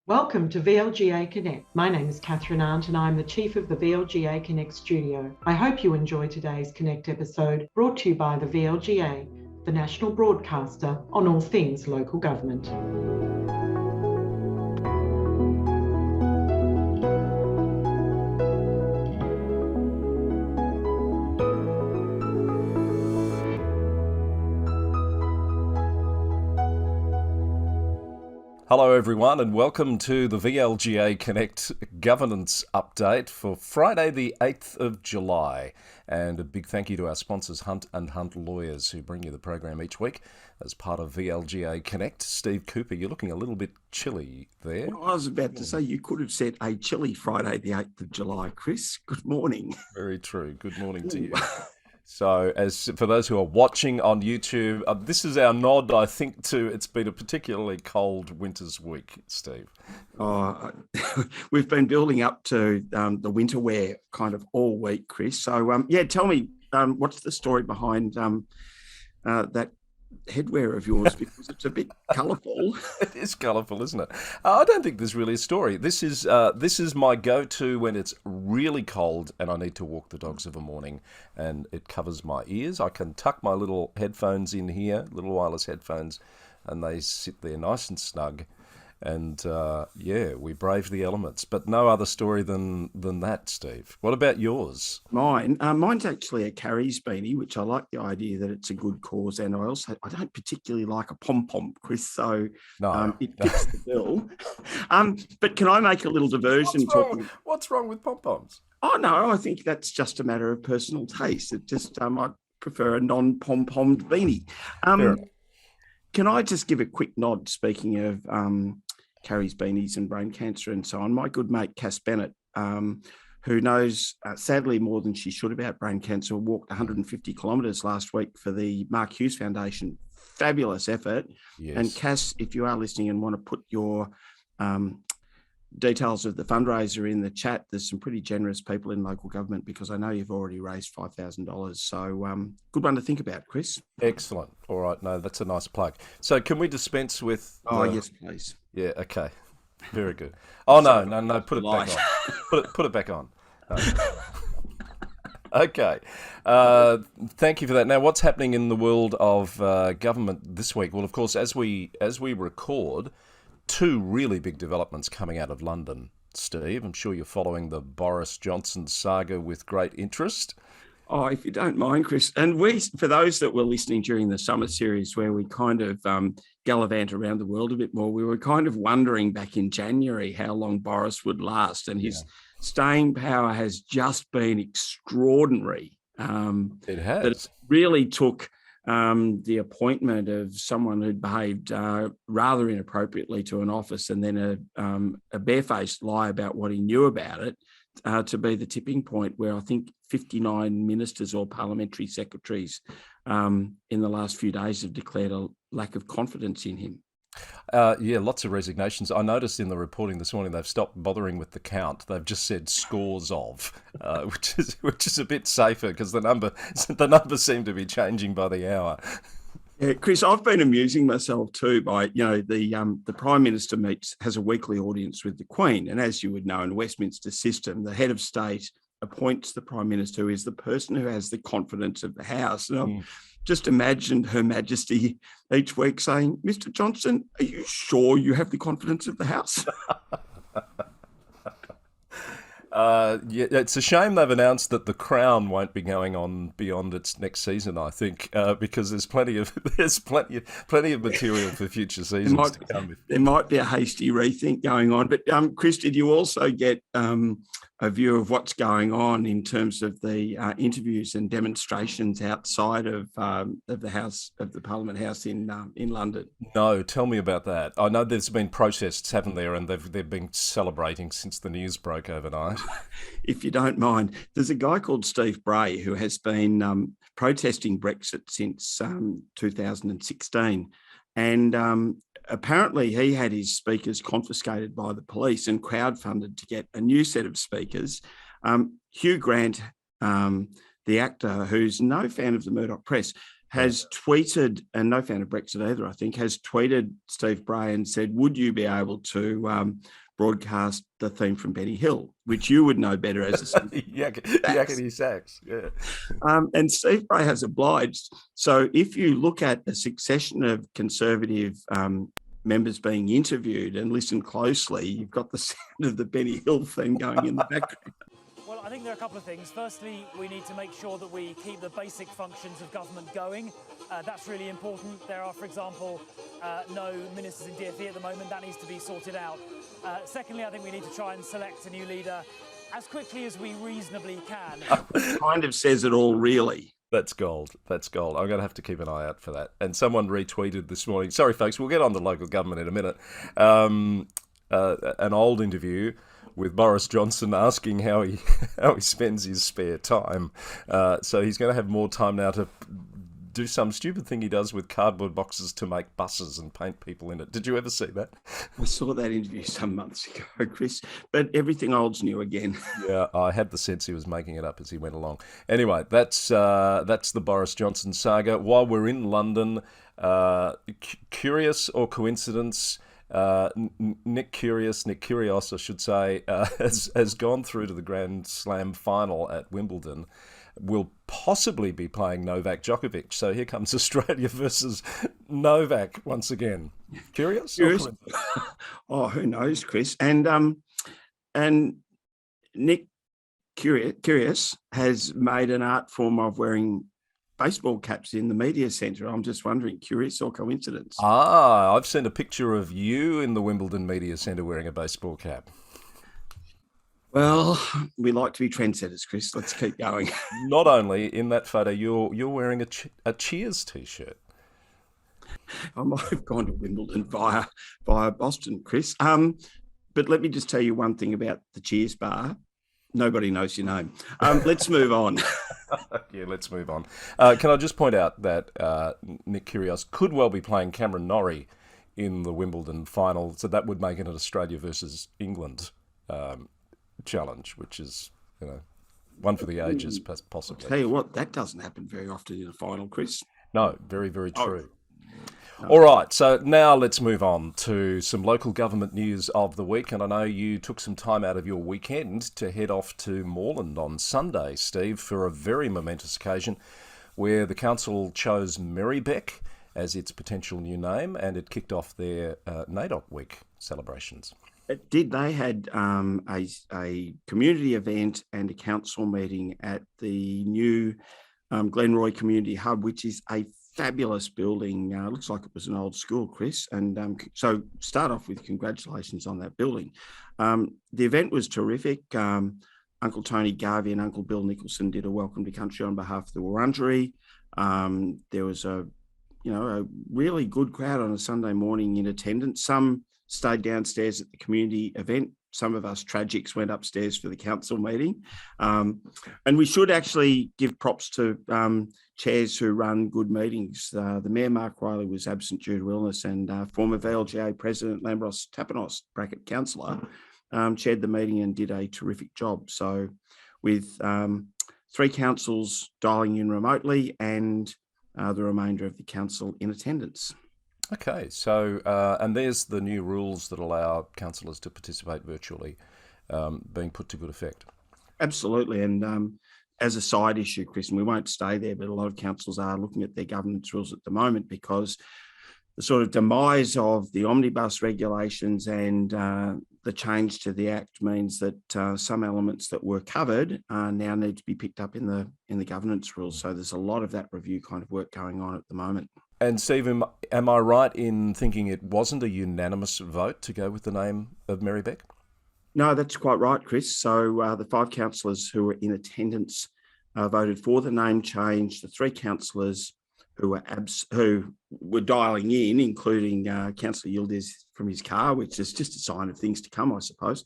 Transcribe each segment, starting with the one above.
Welcome to VLGA Connect. My name is Catherine Arndt and I'm the Chief of the VLGA Connect studio. I hope you enjoy today's Connect episode brought to you by the VLGA, the national broadcaster on all things local government. Hello everyone and welcome to the VLGA Connect Governance Update for Friday the 8th of July. And a big thank you to our sponsors Hunt and Hunt Lawyers who bring you the program each week as part of VLGA Connect. Steve Cooper, you're looking a little bit chilly there. Well, I was about to say you could have said a chilly Friday the 8th of July, Chris. Good morning. Very true. Good morning to you. So, as for those who are watching on YouTube, this is our nod, I think, to it's been a particularly cold winter's week, Steve. Oh, we've been building up to the winter wear kind of all week, Chris. So, tell me, what's the story behind that headwear of yours, because it's a bit colourful. It is colourful, isn't it? I don't think there's really a story. This is my go-to when it's really cold and I need to walk the dogs of a morning, and it covers my ears. I can tuck my little headphones in here, little wireless headphones, and they sit there nice and snug. And we brave the elements. But no other story than that, Steve. What about yours? Mine's actually a Kerry's beanie, which I like the idea that it's a good cause. And I don't particularly like a Pom Pom, Chris, so it fits the bill. But can I make a little diversion? What's wrong with Pom Poms? Oh, no, I think that's just a matter of personal taste. It just, I prefer a non-Pom Pommed beanie. Can I just give a quick nod, speaking of Kerry's beanies and brain cancer and so on? My good mate, Cass Bennett, who knows, sadly, more than she should about brain cancer, walked 150 kilometres last week for the Mark Hughes Foundation. Fabulous effort. Yes. And Cass, if you are listening and want to put your details of the fundraiser in the chat, there's some pretty generous people in local government, because I know you've already raised $5,000. So good one to think about, Chris. Excellent. All right. No, that's a nice plug. So can we dispense with... yes, please. Yeah, okay. Very good. Oh, no. Put it back on. Put it back on. No. Okay. Thank you for that. Now, what's happening in the world of government this week? Well, of course, as we record, two really big developments coming out of London, Steve. I'm sure you're following the Boris Johnson saga with great interest. Oh, if you don't mind, Chris. And for those that were listening during the summer series where we kind of gallivant around the world a bit more, we were kind of wondering back in January how long Boris would last. And his staying power has just been extraordinary. It has. That it really took the appointment of someone who'd behaved rather inappropriately to an office, and then a barefaced lie about what he knew about it, to be the tipping point where I think 59 ministers or parliamentary secretaries in the last few days have declared a lack of confidence in him. Lots of resignations. I noticed in the reporting this morning they've stopped bothering with the count. They've just said scores of, which is a bit safer, because the numbers seem to be changing by the hour. Yeah, Chris, I've been amusing myself too by, the Prime Minister has a weekly audience with the Queen. And as you would know, in the Westminster system, the head of state appoints the Prime Minister, who is the person who has the confidence of the House. And I've just imagined Her Majesty each week saying, Mr. Johnson, are you sure you have the confidence of the House? It's a shame they've announced that The Crown won't be going on beyond its next season, I think, because there's plenty of material for future seasons to come. There might be a hasty rethink going on. But Chris, did you also get a view of what's going on in terms of the interviews and demonstrations outside of the Parliament House in London? No, tell me about that. I know there's been protests, haven't there, and they've been celebrating since the news broke overnight. If you don't mind, there's a guy called Steve Bray who has been protesting Brexit since 2016, and apparently he had his speakers confiscated by the police and crowdfunded to get a new set of speakers. Hugh Grant, the actor, who's no fan of the Murdoch press, has tweeted, and no fan of Brexit either, I think, has tweeted Steve Bray and said, would you be able to broadcast the theme from Benny Hill, which you would know better as a Yakety sax. Yeah. And Steve Bray has obliged. So if you look at a succession of Conservative members being interviewed and listen closely, you've got the sound of the Benny Hill theme going in the background. Well, I think there are a couple of things. Firstly, we need to make sure that we keep the basic functions of government going. That's really important. There are, for example, no ministers in DfE at the moment. That needs to be sorted out. Secondly, I think we need to try and select a new leader as quickly as we reasonably can. Kind of says it all, really. That's gold. That's gold. I'm going to have to keep an eye out for that. And someone retweeted this morning. Sorry, folks, we'll get on to local government in a minute. An old interview with Boris Johnson asking how he spends his spare time. So he's going to have more time now to do some stupid thing he does with cardboard boxes to make buses and paint people in it. Did you ever see that? I saw that interview some months ago, Chris, but everything old's new again. Yeah, I had the sense he was making it up as he went along. Anyway, that's the Boris Johnson saga. While we're in London, curious or coincidence, Nick Kyrgios, I should say, has gone through to the Grand Slam final at Wimbledon. Will possibly be playing Novak Djokovic. So here comes Australia versus Novak once again. Curious? Oh, who knows, Chris? And Nick Kyrgios has made an art form of wearing baseball caps in the media centre. I'm just wondering, curious or coincidence? I've seen a picture of you in the Wimbledon Media Centre wearing a baseball cap. Well, we like to be trendsetters, Chris. Let's keep going. Not only in that photo, you're wearing a Cheers t-shirt. I might have gone to Wimbledon via Boston, Chris. But let me just tell you one thing about the Cheers bar. Nobody knows your name. Let's move on. Yeah, let's move on. Can I just point out that Nick Kyrgios could well be playing Cameron Norrie in the Wimbledon final, so that would make it an Australia versus England challenge, which is, one for the ages, possibly. I'll tell you what, that doesn't happen very often in a final, Chris. No, very, very true. All right, so now let's move on to some local government news of the week. And I know you took some time out of your weekend to head off to Moreland on Sunday, Steve, for a very momentous occasion where the council chose Merri-bek as its potential new name, and it kicked off their NAIDOC Week celebrations. It did. They had a community event and a council meeting at the new Glenroy Community Hub, which is a fabulous building. Looks like it was an old school, Chris. And so start off with congratulations on that building. The event was terrific. Uncle Tony Garvey and Uncle Bill Nicholson did a welcome to country on behalf of the Wurundjeri. There was a really good crowd on a Sunday morning in attendance. Some stayed downstairs at the community event. Some of us tragics went upstairs for the council meeting. And we should actually give props to chairs who run good meetings. The Mayor, Mark Riley, was absent due to illness, and former VLGA President Lambros Tapanos, bracket councillor, chaired the meeting and did a terrific job. So with 3 councils dialing in remotely and the remainder of the council in attendance. Okay, so, and there's the new rules that allow councillors to participate virtually being put to good effect. Absolutely, and as a side issue, Chris, and we won't stay there, but a lot of councils are looking at their governance rules at the moment because the sort of demise of the omnibus regulations and the change to the Act means that some elements that were covered now need to be picked up in the governance rules. So there's a lot of that review kind of work going on at the moment. And Steve, am I right in thinking it wasn't a unanimous vote to go with the name of Merri-bek? No, that's quite right, Chris. So the 5 councillors who were in attendance voted for the name change. The 3 councillors who were dialing in, including Councillor Yildiz from his car, which is just a sign of things to come, I suppose,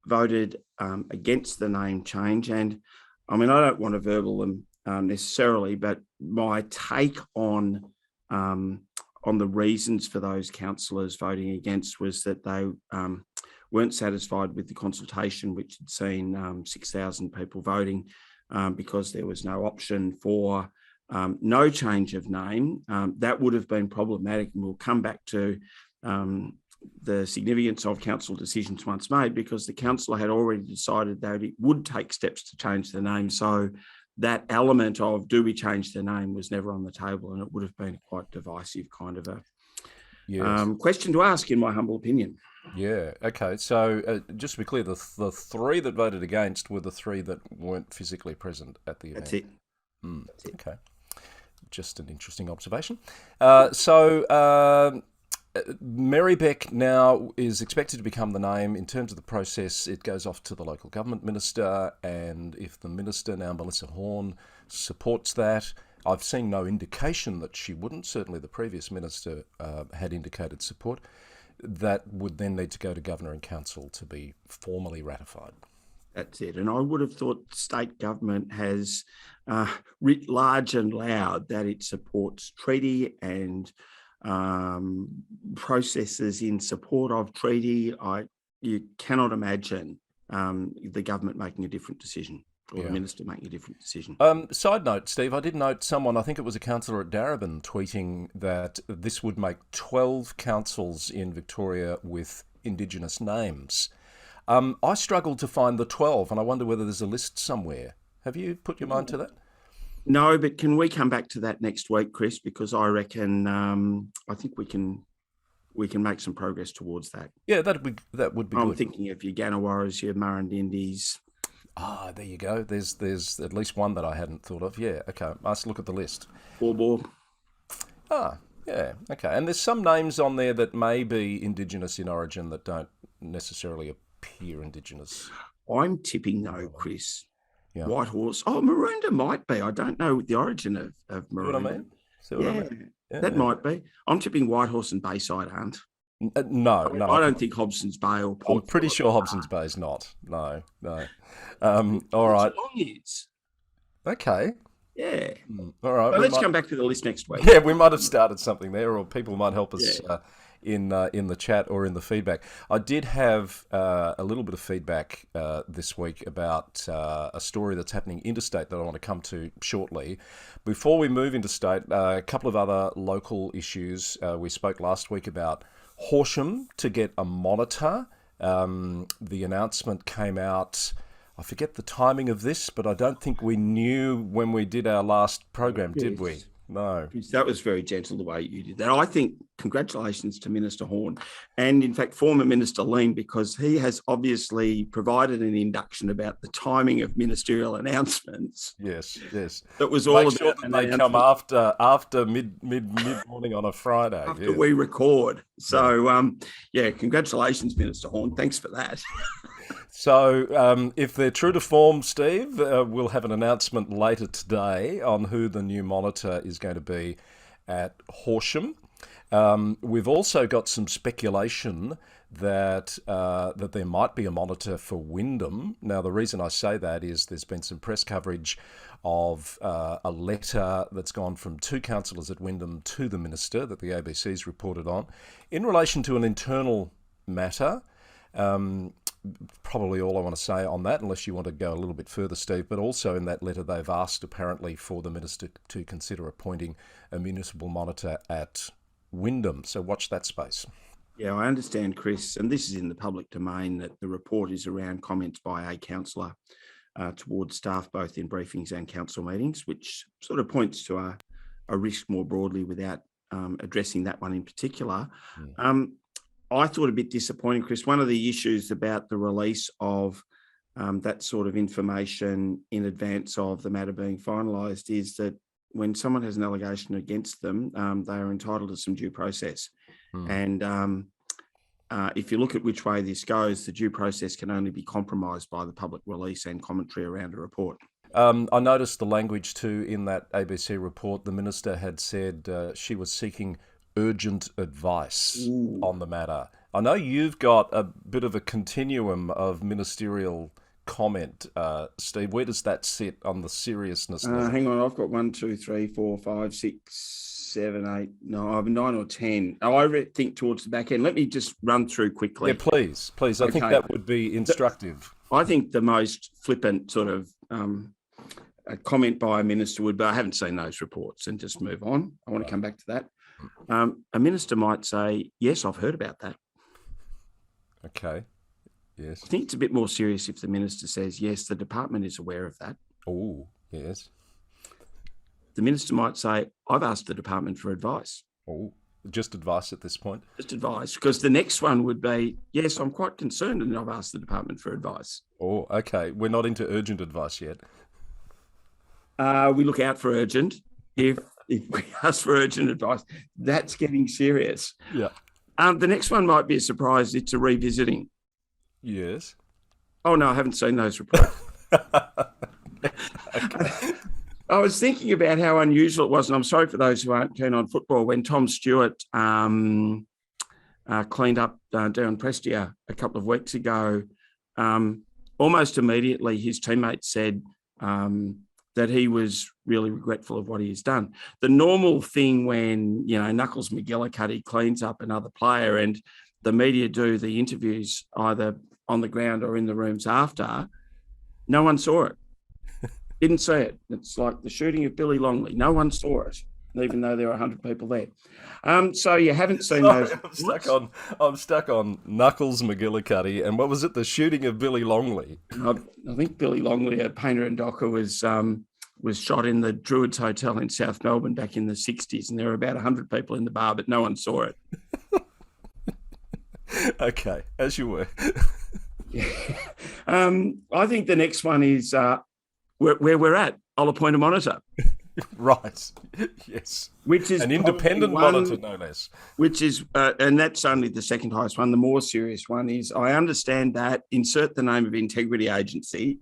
voted against the name change. And I mean, I don't want to verbal them necessarily, but my take on the reasons for those councillors voting against was that they weren't satisfied with the consultation, which had seen 6,000 people voting because there was no option for no change of name, that would have been problematic. And we'll come back to the significance of council decisions once made, because the council had already decided that it would take steps to change the name. So that element of do we change the name was never on the table, and it would have been quite divisive kind of a question to ask, in my humble opinion. Yeah. Okay. So just to be clear, the three that voted against were the three that weren't physically present at the event. That's it. That's it. Okay. Just an interesting observation. So Merri-bek now is expected to become the name. In terms of the process, it goes off to the local government minister, and if the minister, now Melissa Horne, supports that, I've seen no indication that she wouldn't. Certainly the previous minister had indicated support. That would then need to go to Governor and Council to be formally ratified. That's it. And I would have thought state government has writ large and loud that it supports treaty and processes in support of treaty. You cannot imagine the government making a different decision, or the minister making a different decision. Side note, Steve, I did note someone, I think it was a councillor at Darebin, tweeting that this would make 12 councils in Victoria with Indigenous names. I struggled to find the 12, and I wonder whether there's a list somewhere. Have you put your mind to that? No, but can we come back to that next week, Chris? Because I reckon I think we can make some progress towards that. Yeah, that would be good. I'm thinking of your Gannawarras, your Murrindindis. Ah, there you go. There's at least one that I hadn't thought of. Yeah, okay. Let's look at the list. Bor. Ah, yeah, okay. And there's some names on there that may be Indigenous in origin that don't necessarily appear Indigenous. I'm tipping though, Chris. Yeah. White Horse. Oh, Maroondah might be. I don't know the origin of Maroondah. See what I mean? See what I mean? Yeah. That might be. I'm tipping White Horse and Bayside aren't. No. I don't think Hobson's Bay or Port. I'm pretty sure Hobson's Bay is not. No. All right. Okay. Yeah. All right. Well, let's come back to the list next week. Yeah, we might have started something there, or people might help us in the chat or in the feedback. I did have a little bit of feedback this week about a story that's happening interstate that I want to come to shortly. Before we move interstate, a couple of other local issues. We spoke last week about Horsham to get a monitor. The announcement came out, I forget the timing of this, but I don't think we knew when we did our last program, did we? No. That was very gentle the way you did that. I think congratulations to Minister Horne and, in fact, former Minister Lean, because he has obviously provided an induction about the timing of ministerial announcements. Yes. That was all about sure that they come after mid morning on a Friday. After we record. So, congratulations, Minister Horne. Thanks for that. So if they're true to form, Steve, we'll have an announcement later today on who the new monitor is going to be at Horsham. We've also got some speculation that there might be a monitor for Wyndham. Now, the reason I say that is there's been some press coverage of a letter that's gone from two councillors at Wyndham to the minister that the ABC's reported on in relation to an internal matter. Probably all I want to say on that, unless you want to go a little bit further, Steve. But also in that letter, they've asked apparently for the minister to consider appointing a municipal monitor at Wyndham. So watch that space. Yeah, I understand, Chris, and this is in the public domain, that the report is around comments by a councillor towards staff, both in briefings and council meetings, which sort of points to a risk more broadly without addressing that one in particular. I thought a bit disappointing, Chris. One of the issues about the release of that sort of information in advance of the matter being finalised is that when someone has an allegation against them, they are entitled to some due process. And if you look at which way this goes, the due process can only be compromised by the public release and commentary around a report. I noticed the language too in that ABC report. The minister had said she was seeking urgent advice on the matter. I know you've got a bit of a continuum of ministerial comment, Steve. Where does that sit on the seriousness? Hang on, I've got 1, 2, 3, 4, 5, 6, 7, 8. No, I have 9 or 10. I think towards the back end. Let me just run through quickly. Yeah, please. I think that would be instructive. I think the most flippant sort of a comment by a minister would be, I haven't seen those reports, and just move on. I want to come back to that. A minister might say, yes, I've heard about that. Okay. Yes. I think it's a bit more serious if the minister says, yes, the department is aware of that. Oh, yes. The minister might say, I've asked the department for advice. Oh, just advice at this point? Just advice, because the next one would be, yes, I'm quite concerned and I've asked the department for advice. Oh, okay. We're not into urgent advice yet. We look out for urgent. If we ask for urgent advice, that's getting serious. Yeah. The next one might be a surprise. It's a revisiting. Yes. Oh, no, I haven't seen those reports. I was thinking about how unusual it was, and I'm sorry for those who aren't keen on football, when Tom Stewart cleaned up Darren Prestia a couple of weeks ago. Almost immediately, his teammates said that he was really regretful of what he has done. The normal thing when, Knuckles McGillicuddy cleans up another player and the media do the interviews either on the ground or in the rooms after, no one saw it. Didn't see it. It's like the shooting of Billy Longley. No one saw it, even though there were 100 people there. So you haven't seen those. I'm stuck on Knuckles McGillicuddy, and what was it? The shooting of Billy Longley. I think Billy Longley, a painter and docker, was shot in the Druids Hotel in South Melbourne back in the 60s, and there were about 100 people in the bar, but no one saw it. Okay, as you were. I think the next one is where we're at. I'll appoint a monitor. Right. Yes. Which is an independent monitor, no less. Which is, and that's only the second highest one. The more serious one is, I understand that insert the name of integrity agency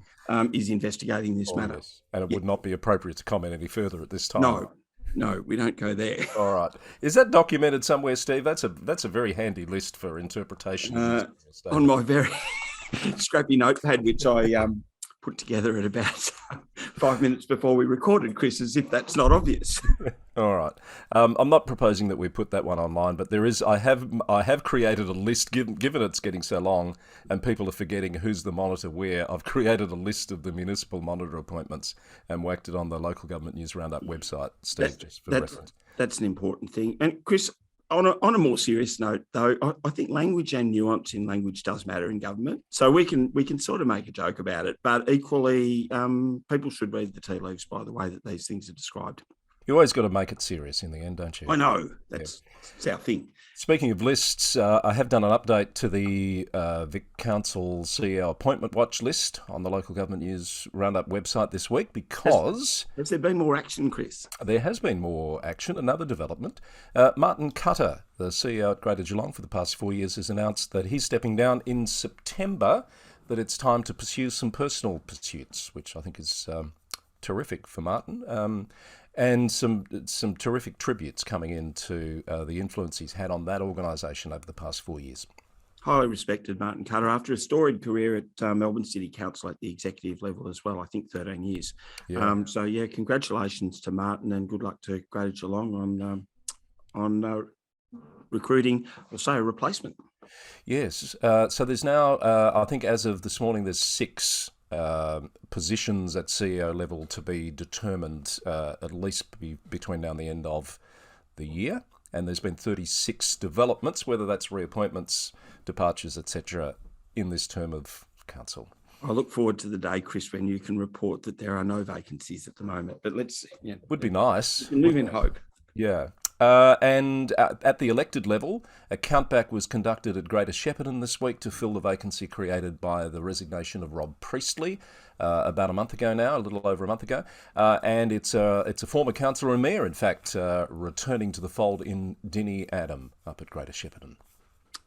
is investigating this matter. Yes. And it would not be appropriate to comment any further at this time. No, we don't go there. All right. Is that documented somewhere, Steve? That's a very handy list for interpretation. On my very scrappy notepad, which I put together at about 5 minutes before we recorded, Chris, as if that's not obvious. All right. I'm not proposing that we put that one online, but there is. I have created a list. Given it's getting so long and people are forgetting who's the monitor where, I've created a list of the municipal monitor appointments and whacked it on the Local Government News Roundup website, Steve, just for reference. That's an important thing. And Chris, on a more serious note, though, I think language and nuance in language does matter in government. So we can sort of make a joke about it, but equally, people should read the tea leaves by the way that these things are described. You always got to make it serious in the end, don't you? I know. That's our thing. Speaking of lists, I have done an update to the Vic Council CEO appointment watch list on the Local Government News Roundup website this week because... Has there been more action, Chris? There has been more action. Another development. Martin Cutter, the CEO at Greater Geelong for the past 4 years, has announced that he's stepping down in September, that it's time to pursue some personal pursuits, which I think is terrific for Martin. And some terrific tributes coming into the influence he's had on that organisation over the past 4 years. Highly respected Martin Cutter, after a storied career at Melbourne City Council at the executive level as well, I think 13 years. Yeah. Congratulations to Martin and good luck to Greater Geelong on recruiting, or say, a replacement. Yes. So there's now, I think as of this morning, there's 6 positions at CEO level to be determined at least between now and the end of the year. And there's been 36 developments, whether that's reappointments, departures, etc., in this term of council. I look forward to the day, Chris, when you can report that there are no vacancies at the moment. But let's see. Yeah, would be nice. We can live in hope. Yeah. And at the elected level, a countback was conducted at Greater Shepparton this week to fill the vacancy created by the resignation of Rob Priestley about a month ago now, a little over a month ago. And it's a former councillor and mayor, in fact, returning to the fold in Denny Adam up at Greater Shepparton.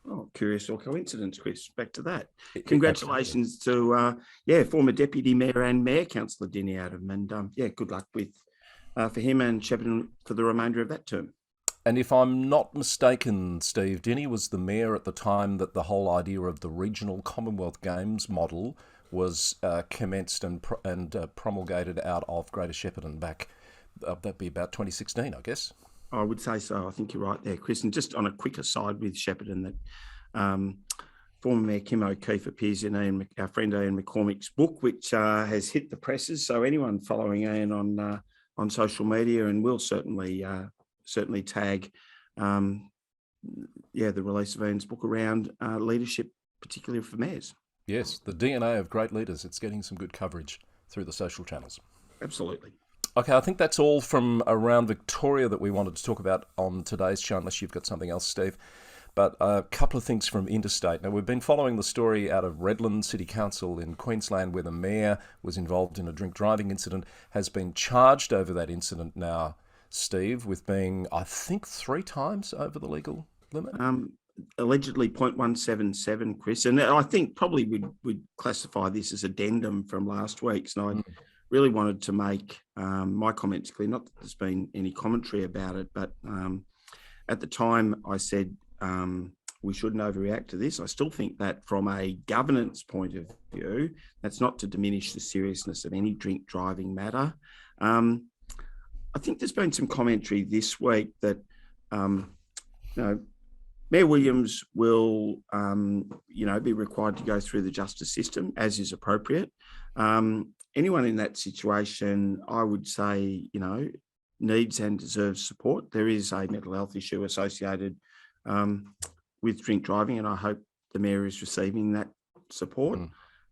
Oh, curious or coincidence, Chris. Back to that. Congratulations to former Deputy Mayor and Mayor Councillor Denny Adam. And good luck with for him and Shepparton for the remainder of that term. And if I'm not mistaken, Steve, Denny was the mayor at the time that the whole idea of the regional Commonwealth Games model was commenced and promulgated out of Greater Shepparton back, that'd be about 2016, I guess. I would say so. I think you're right there, Chris. And just on a quick aside with Shepparton, that former Mayor Kim O'Keefe appears in our friend Ian McCormick's book, which has hit the presses. So anyone following Ian on social media, and we'll certainly tag the release of Ian's book around leadership, particularly for mayors. Yes, the DNA of great leaders. It's getting some good coverage through the social channels. Absolutely. Okay, I think that's all from around Victoria that we wanted to talk about on today's show, unless you've got something else, Steve. But a couple of things from interstate. Now, we've been following the story out of Redland City Council in Queensland, where the mayor was involved in a drink driving incident, has been charged over that incident now, Steve, with being, I think, 3 times over the legal limit. Allegedly 0.177, Chris. And I think probably we'd classify this as addendum from last week's. And I really wanted to make my comments clear, not that there's been any commentary about it, but at the time I said we shouldn't overreact to this. I still think that from a governance point of view, that's not to diminish the seriousness of any drink driving matter. I think there's been some commentary this week that, Mayor Williams will, be required to go through the justice system, as is appropriate. Anyone in that situation, I would say, needs and deserves support. There is a mental health issue associated with drink driving, and I hope the mayor is receiving that support.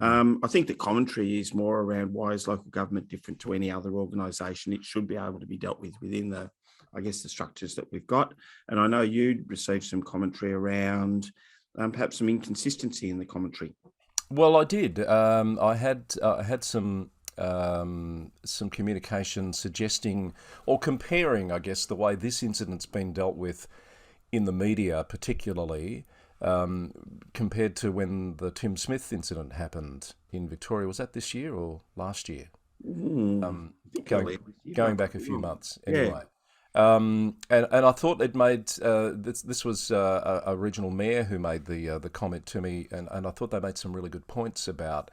I think the commentary is more around why is local government different to any other organisation. It should be able to be dealt with within the structures that we've got. And I know you'd received some commentary around perhaps some inconsistency in the commentary. Well, I did. I had some communication suggesting or comparing, I guess, the way this incident's been dealt with in the media, particularly compared to when the Tim Smith incident happened in Victoria. Was that this year or last year? Going back a few months, anyway. Yeah. And I thought it made this was a regional mayor who made the comment to me, and I thought they made some really good points about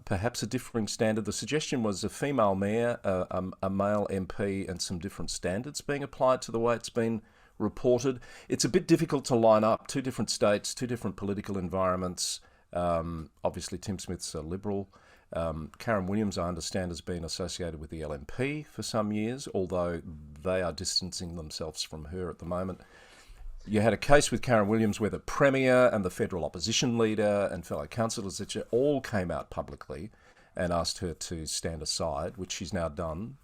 perhaps a differing standard. The suggestion was a female mayor, a male MP, and some different standards being applied to the way it's been reported. It's a bit difficult to line up 2 different states, 2 different political environments. Obviously, Tim Smith's a Liberal. Karen Williams, I understand, has been associated with the LNP for some years, although they are distancing themselves from her at the moment. You had a case with Karen Williams where the Premier and the federal opposition leader and fellow councillors all came out publicly and asked her to stand aside, which she's now done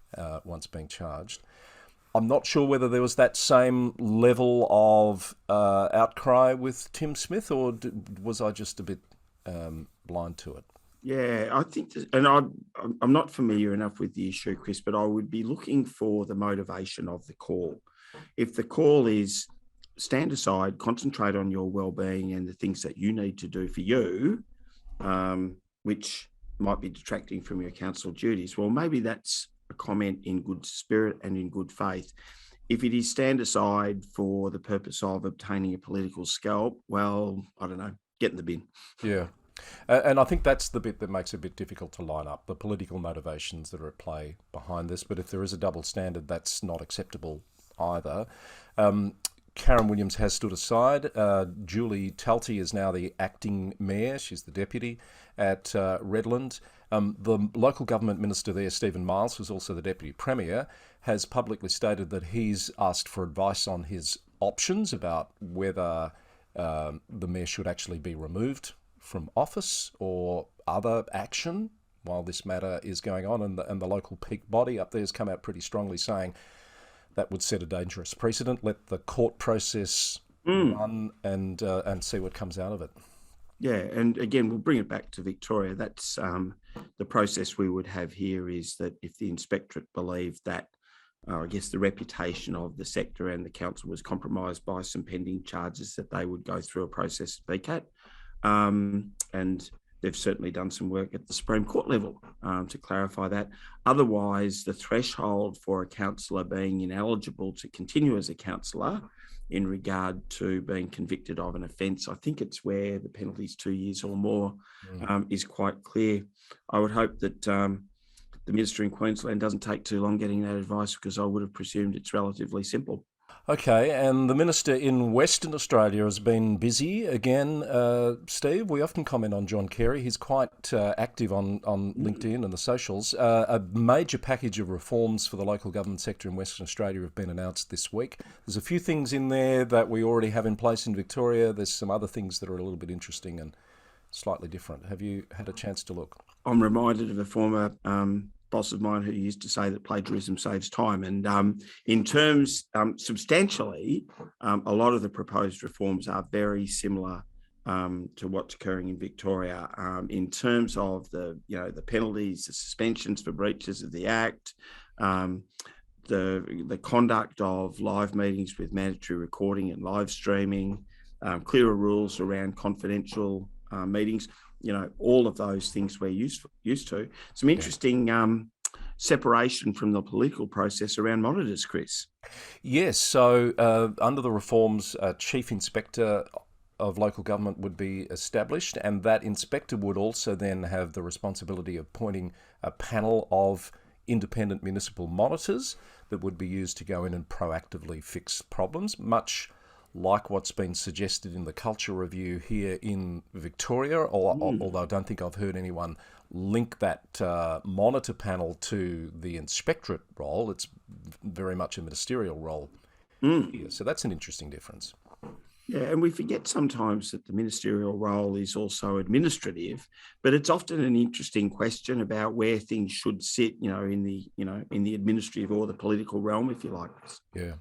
once being charged. I'm not sure whether there was that same level of outcry with Tim Smith, or was I just a bit blind to it? Yeah, I think, and I'm not familiar enough with the issue, Chris, but I would be looking for the motivation of the call. If the call is stand aside, concentrate on your well-being and the things that you need to do for you, which might be detracting from your council duties, well, maybe that's a comment in good spirit and in good faith. If it is stand aside for the purpose of obtaining a political scalp, well, I don't know, get in the bin. Yeah. And I think that's the bit that makes it a bit difficult to line up, the political motivations that are at play behind this. But if there is a double standard, that's not acceptable either. Karen Williams has stood aside. Julie Talty is now the acting mayor. She's the deputy at Redland. The local government minister there, Stephen Miles, who's also the deputy premier, has publicly stated that he's asked for advice on his options about whether the mayor should actually be removed from office or other action while this matter is going on. And the local peak body up there has come out pretty strongly saying that would set a dangerous precedent. Let the court process run and see what comes out of it. Yeah, and again, we'll bring it back to Victoria. That's the process we would have here is that if the inspectorate believed that, I guess, the reputation of the sector and the council was compromised by some pending charges, that they would go through a process at VCAT. And they've certainly done some work at the Supreme Court level to clarify that. Otherwise, the threshold for a councillor being ineligible to continue as a councillor in regard to being convicted of an offence, I think it's where the penalty is 2 years or more, is quite clear. I would hope that the Minister in Queensland doesn't take too long getting that advice, because I would have presumed it's relatively simple. Okay, and the minister in Western Australia has been busy again. Steve, we often comment on John Kerry. He's quite active on LinkedIn and the socials. A major package of reforms for the local government sector in Western Australia have been announced this week. There's a few things in there that we already have in place in Victoria. There's some other things that are a little bit interesting and slightly different. Have you had a chance to look? I'm reminded of a former boss of mine who used to say that plagiarism saves time. And in terms, substantially, a lot of the proposed reforms are very similar to what's occurring in Victoria. In terms of the penalties, the suspensions for breaches of the Act, the conduct of live meetings with mandatory recording and live streaming, clearer rules around confidential meetings. All of those things we're used to. Some interesting separation from the political process around monitors, Chris. Yes, so under the reforms, a chief inspector of local government would be established, and that inspector would also then have the responsibility of appointing a panel of independent municipal monitors that would be used to go in and proactively fix problems, much like what's been suggested in the culture review here in Victoria, although I don't think I've heard anyone link that monitor panel to the inspectorate role. It's very much a ministerial role here. So that's an interesting difference. Yeah, and we forget sometimes that the ministerial role is also administrative, but it's often an interesting question about where things should sit, in the administrative or the political realm, if you like. Yeah.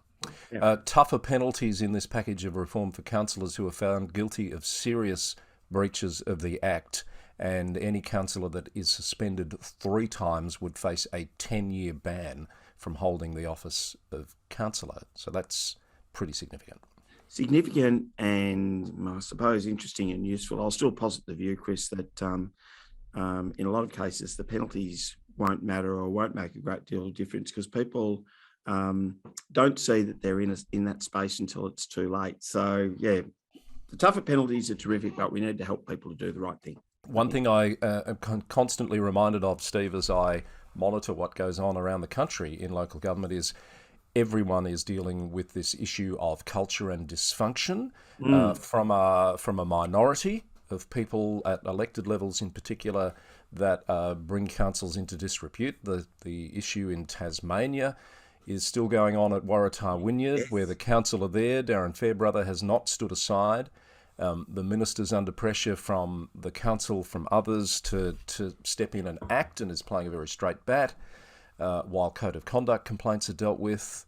Yeah. Tougher penalties in this package of reform for councillors who are found guilty of serious breaches of the Act, and any councillor that is suspended 3 times would face a 10-year ban from holding the office of councillor. So that's pretty significant. Significant and, I suppose, interesting and useful. I'll still posit the view, Chris, that in a lot of cases the penalties won't matter or won't make a great deal of difference because people don't see that they're in that space until it's too late. So, yeah, the tougher penalties are terrific, but we need to help people to do the right thing. One thing I am constantly reminded of, Steve, as I monitor what goes on around the country in local government is everyone is dealing with this issue of culture and dysfunction from a minority of people at elected levels in particular that bring councils into disrepute. The issue in Tasmania is still going on at Waratah Wynyard, where the councillor there, Darren Fairbrother, has not stood aside. The minister's under pressure from the council, from others to step in and act, and is playing a very straight bat, while code of conduct complaints are dealt with.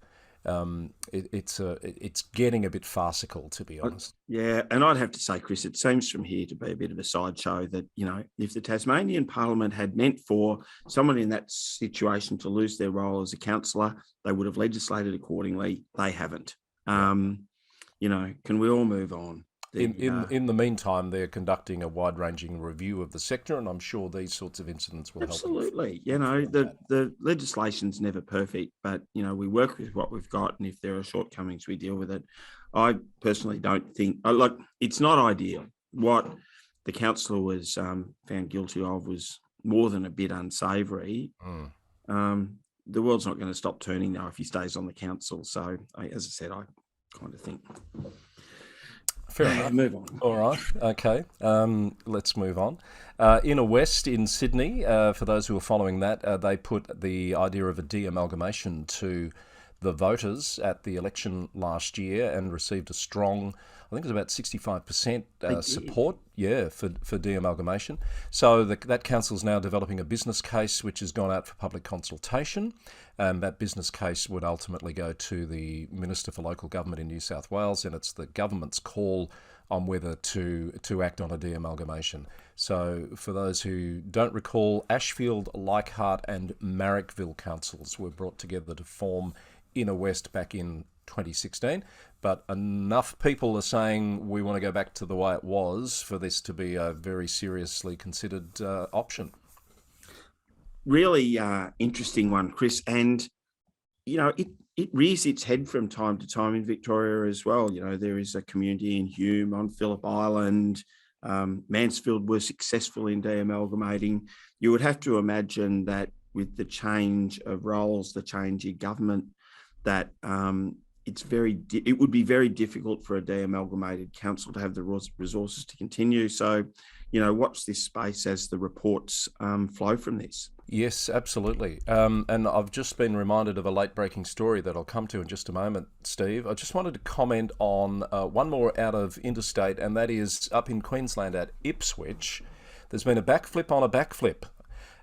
It's getting a bit farcical, to be honest. Yeah, and I'd have to say, Chris, it seems from here to be a bit of a sideshow that, if the Tasmanian Parliament had meant for someone in that situation to lose their role as a councillor, they would have legislated accordingly. They haven't. Can we all move on? In the meantime, they're conducting a wide-ranging review of the sector, and I'm sure these sorts of incidents will absolutely help. The legislation's never perfect, but we work with what we've got, and if there are shortcomings, we deal with it. I personally don't think it's not ideal. What the councillor was found guilty of was more than a bit unsavoury. The world's not going to stop turning now if he stays on the council. So, as I said, I kind of think. Fair enough. Move on. All right. Okay. Let's move on. Inner West in Sydney, for those who are following that, they put the idea of a de-amalgamation to the voters at the election last year and received a strong, I think it was about 65% support, for de-amalgamation. So that council is now developing a business case which has gone out for public consultation. That business case would ultimately go to the Minister for Local Government in New South Wales, and it's the government's call on whether to act on a de-amalgamation. So for those who don't recall, Ashfield, Leichhardt and Marrickville councils were brought together to form Inner West back in 2016, but enough people are saying we want to go back to the way it was for this to be a very seriously considered option. Really interesting one, Chris, and it rears its head from time to time in Victoria as well. There is a community in Hume on Phillip Island. Mansfield were successful in de-amalgamating. You would have to imagine that with the change of roles, the change in government, that it would be very difficult for a de-amalgamated council to have the resources to continue. So, watch this space as the reports flow from this. Yes, absolutely. And I've just been reminded of a late-breaking story that I'll come to in just a moment, Steve. I just wanted to comment on one more out of interstate, and that is up in Queensland at Ipswich. There's been a backflip on a backflip.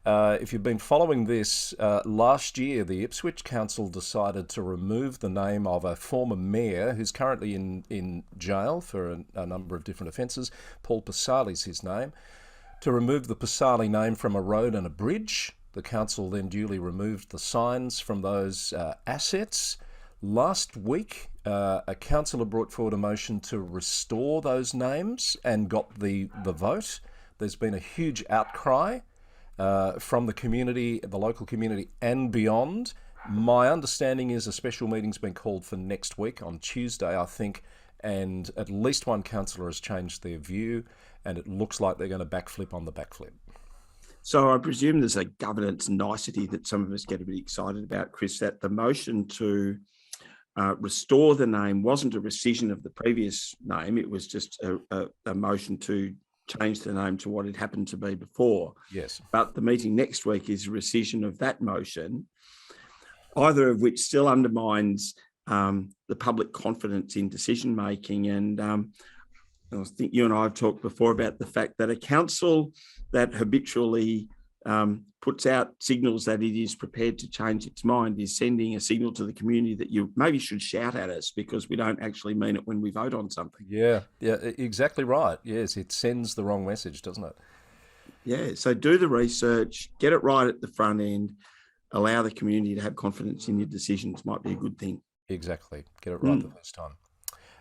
If you've been following this, last year the Ipswich Council decided to remove the name of a former mayor who's currently in jail for a number of different offences. Paul Pasali's his name. To remove the Pasali name from a road and a bridge. The council then duly removed the signs from those assets. Last week, a councillor brought forward a motion to restore those names and got the vote. There's been a huge outcry from the community, the local community and beyond. My understanding is a special meeting's been called for next week on Tuesday, I think, and at least one councillor has changed their view, and it looks like they're going to backflip on the backflip. So I presume there's a governance nicety that some of us get a bit excited about, Chris, that the motion to restore the name wasn't a rescission of the previous name. It was just a motion to change the name to what it happened to be before. Yes. But the meeting next week is a rescission of that motion, either of which still undermines the public confidence in decision making. And I think you and I have talked before about the fact that a council that habitually puts out signals that it is prepared to change its mind is sending a signal to the community that you maybe should shout at us because we don't actually mean it when we vote on something. Yeah, exactly right. Yes, it sends the wrong message, doesn't it? Yeah, so do the research, get it right at the front end, allow the community to have confidence in your decisions might be a good thing. Exactly. Get it right the first time.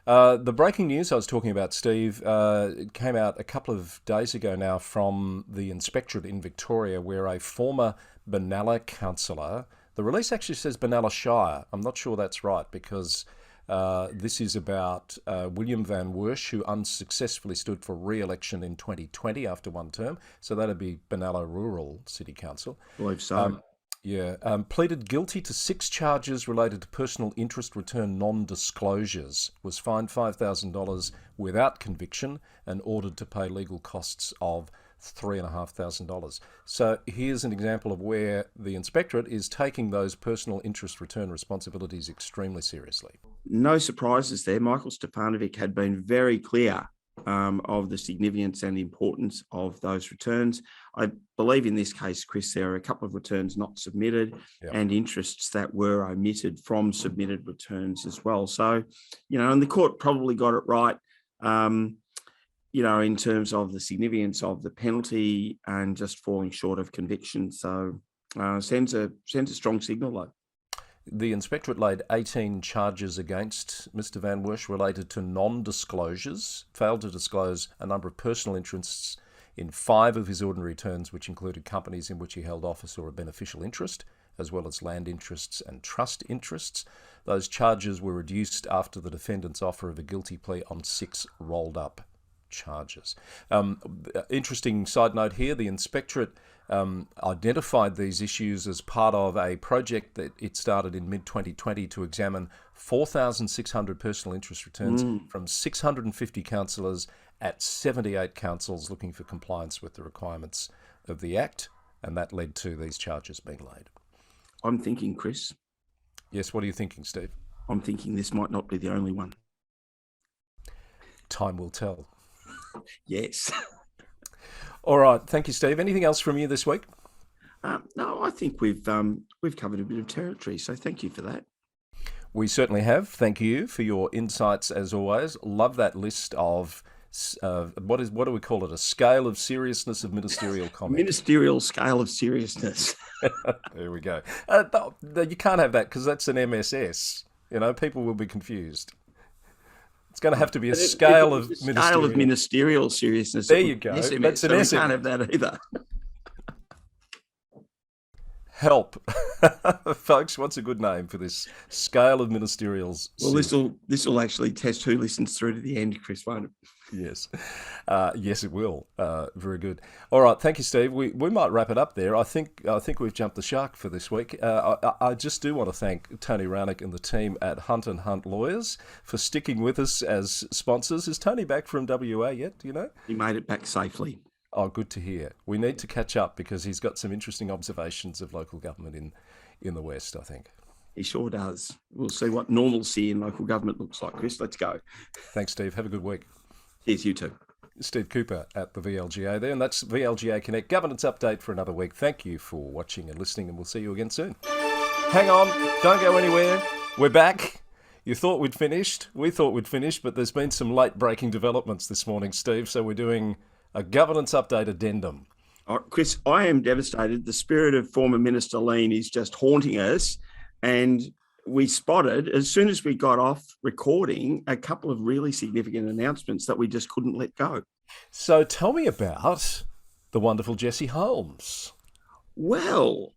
The breaking news I was talking about, Steve, it came out a couple of days ago now from the inspectorate in Victoria, where a former Benalla councillor, the release actually says Benalla Shire. I'm not sure that's right because this is about William Van Wersh, who unsuccessfully stood for re-election in 2020 after one term. So that'd be Benalla Rural City Council. I believe so. Pleaded guilty to 6 charges related to personal interest return non-disclosures, was fined $5,000 without conviction and ordered to pay legal costs of $3,500. So here's an example of where the inspectorate is taking those personal interest return responsibilities extremely seriously. No surprises there. Michael Stefanovic had been very clear of the significance and importance of those returns. I believe in this case, Chris, there are a couple of returns not submitted and interests that were omitted from submitted returns as well. So, and the court probably got it right, in terms of the significance of the penalty and just falling short of conviction. So sends a strong signal though. The inspectorate laid 18 charges against Mr Van Wersh related to non-disclosures, failed to disclose a number of personal interests in 5 of his ordinary returns, which included companies in which he held office or a beneficial interest, as well as land interests and trust interests. Those charges were reduced after the defendant's offer of a guilty plea on 6 rolled-up charges. Interesting side note here, the inspectorate identified these issues as part of a project that it started in mid-2020 to examine 4,600 personal interest returns from 650 councillors at 78 councils looking for compliance with the requirements of the Act, and that led to these charges being laid. I'm thinking, Chris. Yes, what are you thinking, Steve? I'm thinking this might not be the only one. Time will tell. Yes. All right, thank you, Steve. Anything else from you this week? No, I think we've covered a bit of territory, so thank you for that. We certainly have. Thank you for your insights as always. Love that list of what do we call it? A scale of seriousness of ministerial comment. Ministerial scale of seriousness. There we go. You can't have that because that's an MSS. People will be confused. It's going to have to be a scale of ministerial seriousness. There you go. SMS, That's an so SMS. We can't have that either. Help. Folks, what's a good name for this scale of ministerials? Well, this will actually test who listens through to the end, Chris, won't it? Yes. Yes, it will. Very good. All right. Thank you, Steve. We might wrap it up there. I think we've jumped the shark for this week. I just do want to thank Tony Rownick and the team at Hunt and Hunt Lawyers for sticking with us as sponsors. Is Tony back from WA yet? Do you know? He made it back safely. Oh, good to hear. We need to catch up because he's got some interesting observations of local government in the West, I think. He sure does. We'll see what normalcy in local government looks like, Chris. Let's go. Thanks, Steve. Have a good week. Cheers, you too. Steve Cooper at the VLGA there, and that's VLGA Connect Governance Update for another week. Thank you for watching and listening, and we'll see you again soon. Hang on, don't go anywhere. We're back. You thought we'd finished. We thought we'd finished, but there's been some late-breaking developments this morning, Steve, so we're doing a governance update addendum. Chris, I am devastated. The spirit of former Minister Lean is just haunting us, and we spotted, as soon as we got off recording, a couple of really significant announcements that we just couldn't let go. So tell me about the wonderful Jessie Holmes. Well,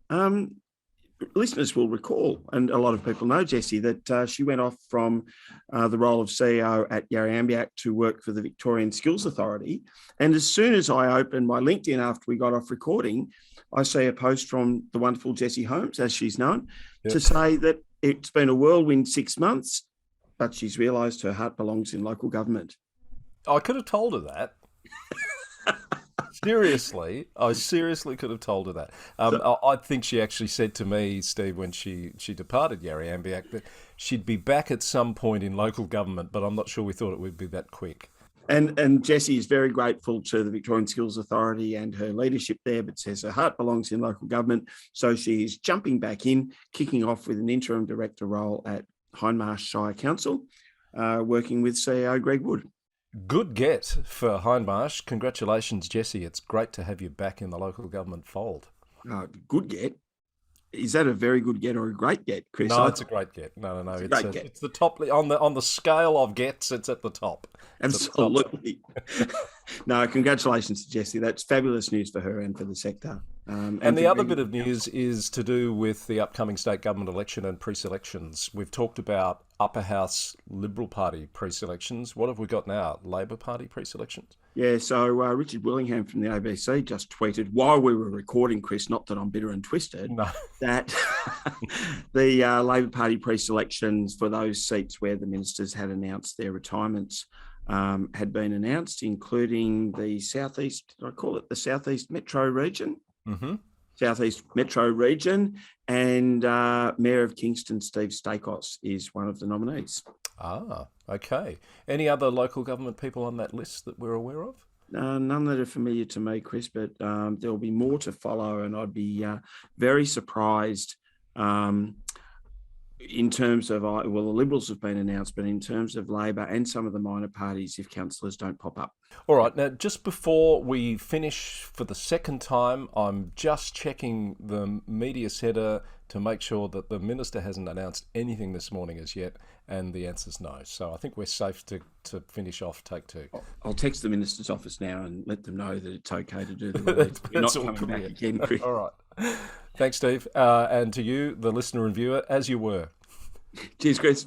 listeners will recall, and a lot of people know Jessie, that she went off from the role of CEO at Merri-bek to work for the Victorian Skills Authority. And as soon as I opened my LinkedIn after we got off recording, I see a post from the wonderful Jessie Holmes, as she's known, to say that it's been a whirlwind 6 months, but she's realised her heart belongs in local government. I could have told her that. Seriously, I seriously could have told her that. I think she actually said to me, Steve, when she departed Merri-bek, that she'd be back at some point in local government, but I'm not sure we thought it would be that quick. And Jessie is very grateful to the Victorian Skills Authority and her leadership there, but says her heart belongs in local government. So she is jumping back in, kicking off with an interim director role at Hindmarsh Shire Council, working with CEO Greg Wood. Good get for Hindmarsh. Congratulations, Jessie. It's great to have you back in the local government fold. Good get. Is that a very good get or a great get, Chris? No, it's a great get. No. It's a great get. It's the top on the scale of gets. It's at the top. Absolutely. No, congratulations to Jessie. That's fabulous news for her and for the sector. And the other bit of news is to do with the upcoming state government election and pre-selections. We've talked about upper house Liberal Party pre-selections. What have we got now? Labor Party pre-selections? Yeah, so Richard Willingham from the ABC just tweeted while we were recording, Chris, not that I'm bitter and twisted, that the Labor Party pre-selections for those seats where the ministers had announced their retirements had been announced, including the Southeast, I call it the Southeast Metro region. Mm-hmm. Southeast Metro region, and Mayor of Kingston, Steve Stakos, is one of the nominees. Ah, okay. Any other local government people on that list that we're aware of? None that are familiar to me, Chris, but there'll be more to follow, and I'd be very surprised in terms of, the Liberals have been announced, but in terms of Labor and some of the minor parties, if councillors don't pop up. All right. Now, just before we finish for the second time, I'm just checking the media centre to make sure that the minister hasn't announced anything this morning as yet, and the answer's no. So I think we're safe to finish off take two. I'll text the minister's office now and let them know that it's okay to do the release. We're not coming back again, Chris. All right. Thanks, Steve. And to you, the listener and viewer, as you were. Cheers, Chris.